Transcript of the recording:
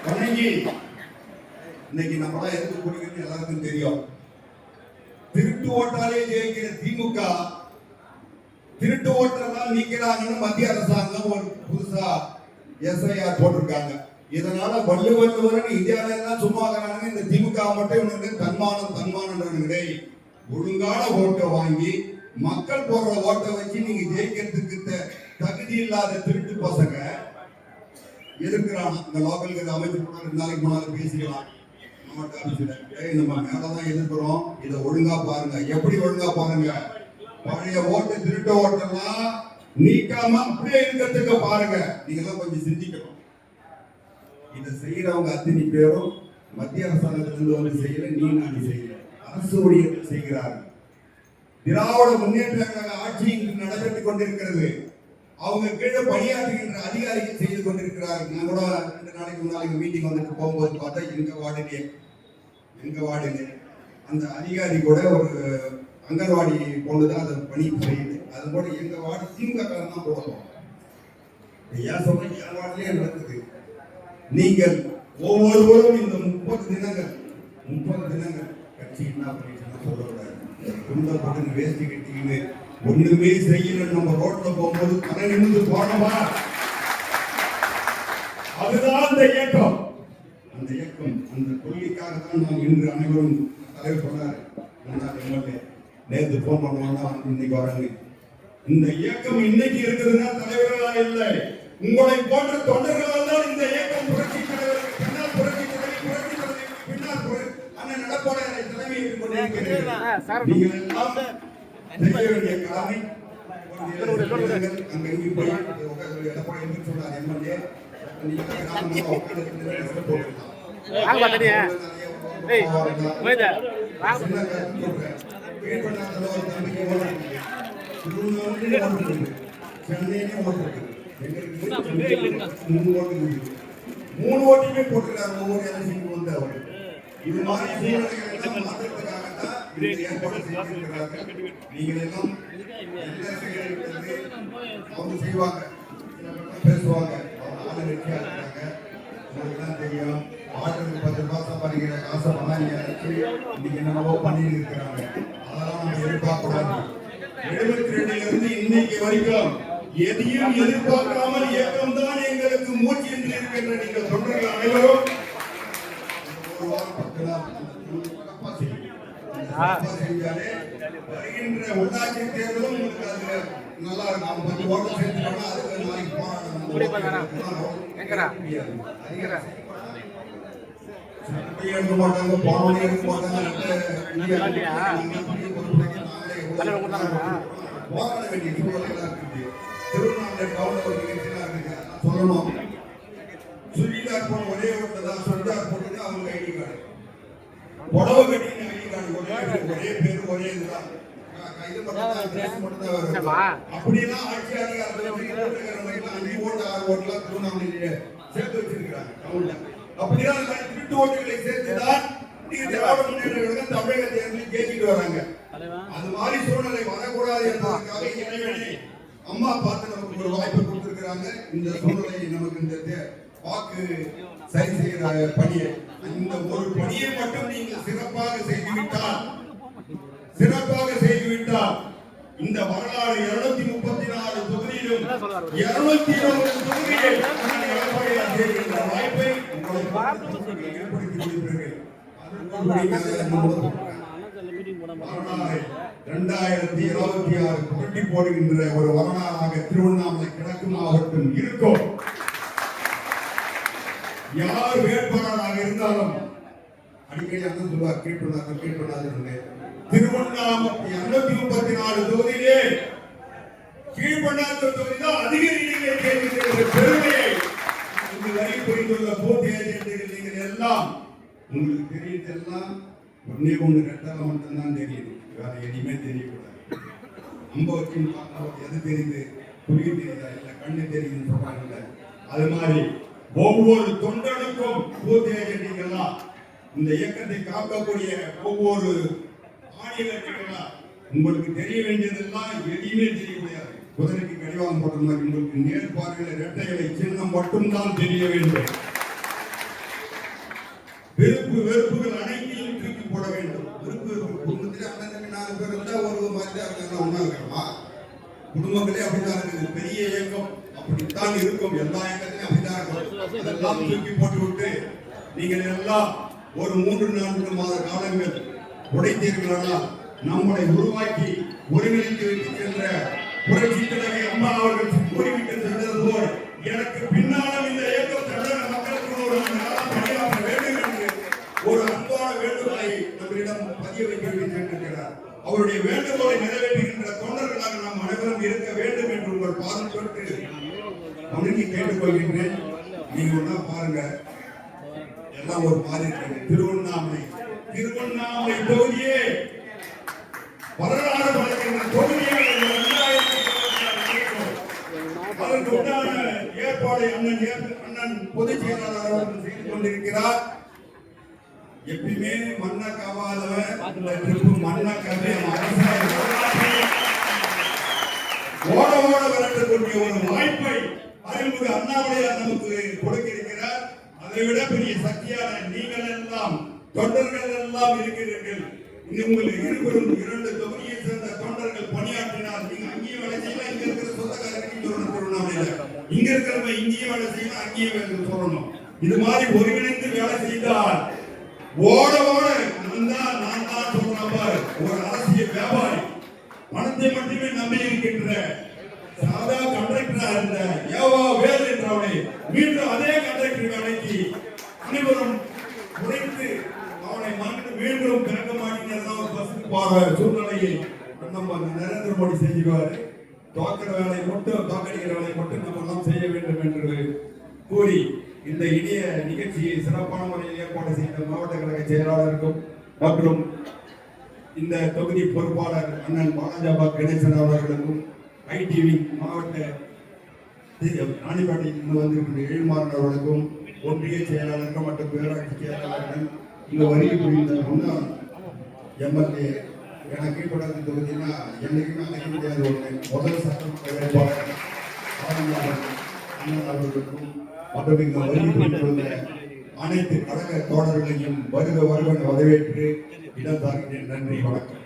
வணங்கி இன்னைக்கு நம்மளாம் எதுக்கு குடிக்கிறது எல்லாருக்கும் தெரியும். திருட்டு ஓட்டாலே ஜெயிக்கிற திமுக திருட்டு ஓட்டெல்லாம் நீக்கிறாங்கன்னு மத்திய அரசாங்கம் ஒரு புதுசா எஸ்ஐஆர் போட்டிருக்காங்க. இதனால வள்ளுவன் இந்தியாவில எல்லாம் சும்மா இருக்கிறாங்க. இந்த திமுக மட்டும் இவனுக்கு தன்மானம் ஒழுங்கான ஓட்டை வாங்கி மக்கள் போடுற ஓட்டை வச்சு நீங்க ஜெயிக்கிறதுக்கு தகுதி இல்லாத திருட்டு பசங்க எதிர்க்கிறாங்க. இந்த லோக்கல் அமைச்சு 2 நாளைக்கு முன்னால பேசிக்கலாம். நம்ம மேலதான் எதிர்க்கிறோம், இதை ஒழுங்கா பாருங்க. எப்படி ஒழுங்கா பாருங்க? பழைய ஓட்டு திருட்டு ஓட்டெல்லாம் நீக்காம அப்படியே இருக்கிறதுக்கு பாருங்க. நீங்க எல்லாம் கொஞ்சம் சிந்திக்கணும். இதை செய்யறவங்க அத்தனை பேரும் மத்திய அரசாங்கத்திலிருந்து வந்து செய்யல, நீ நாடி செய்யல, அரசு ஊழியர்கள் செய்கிறார்கள். திராவிட முன்னேற்ற கழக ஆட்சி இங்கு நடைபெற்றுக் கொண்டிருக்கிறது. அவங்க கீழே பணியாற்றுகின்ற அதிகாரிகள் செய்து கொண்டிருக்கிறார்கள். நான் கூட 2 நாளைக்கு முன்னாடி மீட்டிங் வந்துட்டு போகும்போது பார்த்தா எங்க வார்டுங்க அந்த அதிகாரி கூட ஒரு அங்கன்வாடி போனதுதான் அதை பணி செய்யுது. அது கூட எங்க வார்டு திமுக தான் போடுவோம். ஏன் சொல்றேன், என் வார்டுலயே நடக்குது. நீங்கள் ஒவ்வொருவரும் இந்த 30 தினங்கள் கட்சி என்ன பண்ணிட்டு சொல்லக்கூடாது. குண்டப்பட்டு வேஸ்டி கட்டிக்கின்னு ஒண்ணுமே செய்யல. நம்ம ரோட்ல போகும்போது தலை நிமிர்ந்து போனவா, அதுதான் அந்த இயக்கம். அந்த கொள்கைக்காகத்தான் நான் இன்று அனைவரும் தலைவர் சொன்னார். நேற்று போன் பண்ணுவாங்க, இன்னைக்கு வராங்க. இந்த இயக்கம் இன்னைக்கு இருக்குதுன்னா தலைவர்களா இல்லை, உங்களை போன்ற தொண்டர்களால் தான் இந்த இயக்கம் புரட்சி தலைவர் பின்னால் புரட்சி பின்னால் அண்ணன் நடப்பாளைய தலைமையில் கொண்டிருக்கிறீர்கள். நீங்கள் எல்லாம் செய்ய வேண்டிய கடமை அங்க இங்கே போய் எடப்பாடி என்று சொன்னார் எம்எல்ஏ. மூணு ஓட்டுமே போட்டுக்கிறார் ஒவ்வொரு எலெக்ஷனுக்கு வந்து. அவர் இது மாதிரி சூழ்நிலைகள் மாற்றத்துக்காகத்தான் ஏற்பாடு செய்திருக்கிறார்கள். நீங்கள் எல்லாம் அவங்க செய்வாங்க, பேசுவாங்க, ஆளு வெற்றியா இருக்காங்க. உங்களுக்கு தான் தெரியும், ஆட்டுக்கு 10 ரூபாய் சம்பாதிக்கிற காசை இன்னைக்கு என்னவோ பண்ணிட்டு இருக்கிறாங்க. அதெல்லாம் நம்ம எதிர்பார்க்கக்கூடாது. 72 இருந்து இன்னைக்கு வரைக்கும் எதையும் எதிர்பார்க்காமல் இயக்கம் தான் எங்களுக்கு மூச்சு என்று இருக்கின்ற நீங்கள் தொண்டர்கள் அனைவரும் ஒரு வாரம் 10 நாள் வருகின்ற உள்ளாட்சி தேர்தலும் உங்களுக்கு அது நல்லா இருக்கும். 10 ஓட்டு சேர்த்துட்டோம்னா அதுக்கு நாளைக்கு எடுக்க மாட்டாங்க, போனவனே எடுக்க மாட்டாங்க. போராட வேண்டிய சூழலாம் இருக்குது. திருவண்ணாமலை கவுண்டர் ஒரு நிகழ்ச்சியெல்லாம் இருக்குது. சொல்லணும், சுடிதார் போன ஒரே ஒருத்தான் சுடிதார் போட்டு அவங்க ஐடி கார்டு, புடவை கட்டின ஐடி கார்டு, ஒரே பேர் ஒரே இதுதான். அப்படியெல்லாம் ஆட்சி அதிகாரத்தில் 5 ஓட்டு 6 ஓட்டுலாம் திருவண்ணாமலையில சேர்த்து வச்சிருக்கிறாங்க. அப்படிதான் திருட்டு ஓட்டுகளை சேர்த்துதான் திராவிட முன்னேற்ற கழகம் தமிழக தேர்தலில் ஜெயிச்சுட்டு வராங்க. அது மாதிரி சூழ்நிலை வரக்கூடாது என்பதற்காக இறைவனை அம்மா பார்த்து நமக்கு ஒரு வாய்ப்பு கொடுத்திருக்கிறாங்க. இந்த சூழ்நிலை நமக்கு இந்த வாக்கு சரி செய்கிற பணியை, இந்த ஒரு பணியை மட்டும் நீங்கள் சிறப்பாக செய்துவிட்டால் இந்த வரலாறு 234 தொகுதியிலும் 220 தொகுதியை வாய்ப்பை உங்களுக்கு ஏற்படுத்தி கொடுக்கிறீர்கள். 2026 புரட்டி போடுகின்ற ஒரு வரலாறாக திருவண்ணாமலை கிழக்கு மாவட்டம் இருக்கும். யார் வேட்பாளராக இருந்தாலும் அடிக்கடி அண்ணன் சொல்வார், கீழ்பண்ணாது. திருவண்ணாமலை 234 தொகுதியிலே கீழ்பண்ணாது தொகுதி தான் அதிக பெருமையை இதுவரை புரிந்துள்ள போட்டி ஏஜென்ட்டுகள் நீங்கள் எல்லாம் உங்களுக்கு தெரியுதெல்லாம் ஒண்ணு ரெட்டலை மட்டும்தான் தெரியுது, வேற எதுவுமே தெரியக்கூடாது. அம்பவற்றின் எது தெரியுது, புரிய தெரியுதா இல்ல கண்ணு தெரியுதுன்னு சொல்றாங்கல்ல, அது மாதிரி ஒவ்வொரு தொண்டனுக்கும் பூத் ஏஜென்ட்டுகள்லாம் இந்த இயக்கத்தை காக்கக்கூடிய ஒவ்வொரு ஆணையர்களா உங்களுக்கு தெரிய வேண்டியதெல்லாம் எதையுமே தெரிய முடியாது. குதிரைக்கு கடிவாளம் போட்ட மாதிரி உங்களுக்கு நேர்பார்வையில் இரட்டை இலை சின்னம் மட்டும்தான் தெரிய வேண்டும். வெறுப்புகள் அனைத்தையும் தூக்கி போட வேண்டும். குடும்பத்திலே அண்ணன் 4 பேர் இருந்தா ஒரு மாதிரி தான் ஒன்னா இருக்கணுமா? குடும்பங்களே அப்படிதான் இருக்குது. பெரிய இயக்கம் அப்படித்தான் இருக்கும். எல்லா இயக்கத்திலும் அப்படிதான் இருக்கும். அதெல்லாம் தூக்கி போட்டு விட்டு நீங்கள் எல்லாம் ஒரு 3-4 மாத காலங்கள் உடைத்தீர்களானால் நம்மளை உருவாக்கி ஒருங்கிணைத்து வைத்து சென்ற புரட்சி தலைவி அம்மா அவர்கள் கூறிவிட்டு சென்றது போல் எனக்கு பின்னாலும் இந்த இயக்கம் தமிழக மக்களுக்கு ஒரு பணியாற்ற வேண்டும் என்று ஒரு அன்பான வேண்டுகோளை நம்மிடம் பதிய வைக்க சென்றிருக்கிறார். அவருடைய வேண்டுகோளை நிறைவேற்றுகின்ற தொண்டர்களாக நாம் அனைவரும் இருக்க வேண்டும் என்று உங்கள் பாதம் தொட்டு வணங்கி கேட்டுக்கொள்கின்றேன். நீங்க ஒன்னா பாருங்க, எல்லாம் ஒரு மாதிரி இருக்கு. திருவண்ணாமலை தொகுதியே வரலாறு படைக்கின்ற தொகுதியாக அதற்கு உண்டான ஏற்பாடு அண்ணன் பொதுச் செயலாளர் அவர்கள் செய்து கொண்டிருக்கிறார். எப்பயுமே மண்ண கவாதவன் மண்ண கவே ஓட விரட்டக்கூடிய ஒரு வாய்ப்பை அறிமுக அண்ணாமலையார் நமக்கு கொடுத்திருக்கிறார். அதை விட பெரிய சக்தியான நீங்கள் எல்லாம் தொண்டர்கள் எல்லாம் இருக்கிறீர்கள். உங்களுக்கு இருவரும் 2 தொகுதியை சேர்ந்த தொண்டர்கள் பணியாற்றினால் நீங்க அங்கேயும் வேலை செய்யலாம். இங்க இருக்கிற சொந்தக்காரர்கள் திருவண்ணாமலையில இங்க இருக்கிறவங்க இங்கேயும் வேலை செய்யலாம், அங்கேயும் வேலை சொல்லணும். இது மாதிரி ஒருங்கிணைந்து வேலை செய்தால் ஓட நான் தான் சொல்றேன். ஒரு அரசியல் வியாபாரி பணத்தை மட்டுமே நம்பி இருக்கின்ற சாதா கண்டக்டரா இருந்த ஏவா வேல் என்றவனை மீண்டும் அதே கண்டக்டர் வேலைக்கு அனைவரும் உழைத்து அவனை மீண்டும் பிறக்க மாட்டேங்கிறதான் பஸ்ஸுக்கு போற சூழ்நிலையை நம்ம நரேந்திர மோடி செஞ்சுக்குவாரு. தோக்கடிக்கிற வேலையை மட்டும் நம்ம எல்லாம் செய்ய வேண்டும் என்று கூறி இந்த இனிய நிகழ்ச்சியை சிறப்பான முறையில் ஏற்பாடு செய்த மாவட்ட கழக செயலாளருக்கும் மற்றும் இந்த தொகுதி பொறுப்பாளர் அண்ணன் பாலாஜாபா கணேசன் அவர்களுக்கும் ஐடிவி மாவட்ட ராணிப்பேட்டையில் வந்திருக்கின்ற எழுமாறன் அவர்களுக்கும் ஒன்றிய செயலாளர்கள் மற்றும் பேராட்சி செயலாளர்கள் இங்க வருகை புரிந்த முன்னாள் எம்எல்ஏ எனக்கு கீழ்படாத தொகுதினா என்னைக்குமே அழைக்க முடியாத ஒன்று முதல் சட்டமன்ற வேட்பாளர் அவர்களுக்கும் மற்றும் இங்கு வருகை புரிந்துள்ள அனைத்து கழக தோழர்களையும் வருக வரவேற்று இடம் தாருகிறேன். நன்றி, வணக்கம்.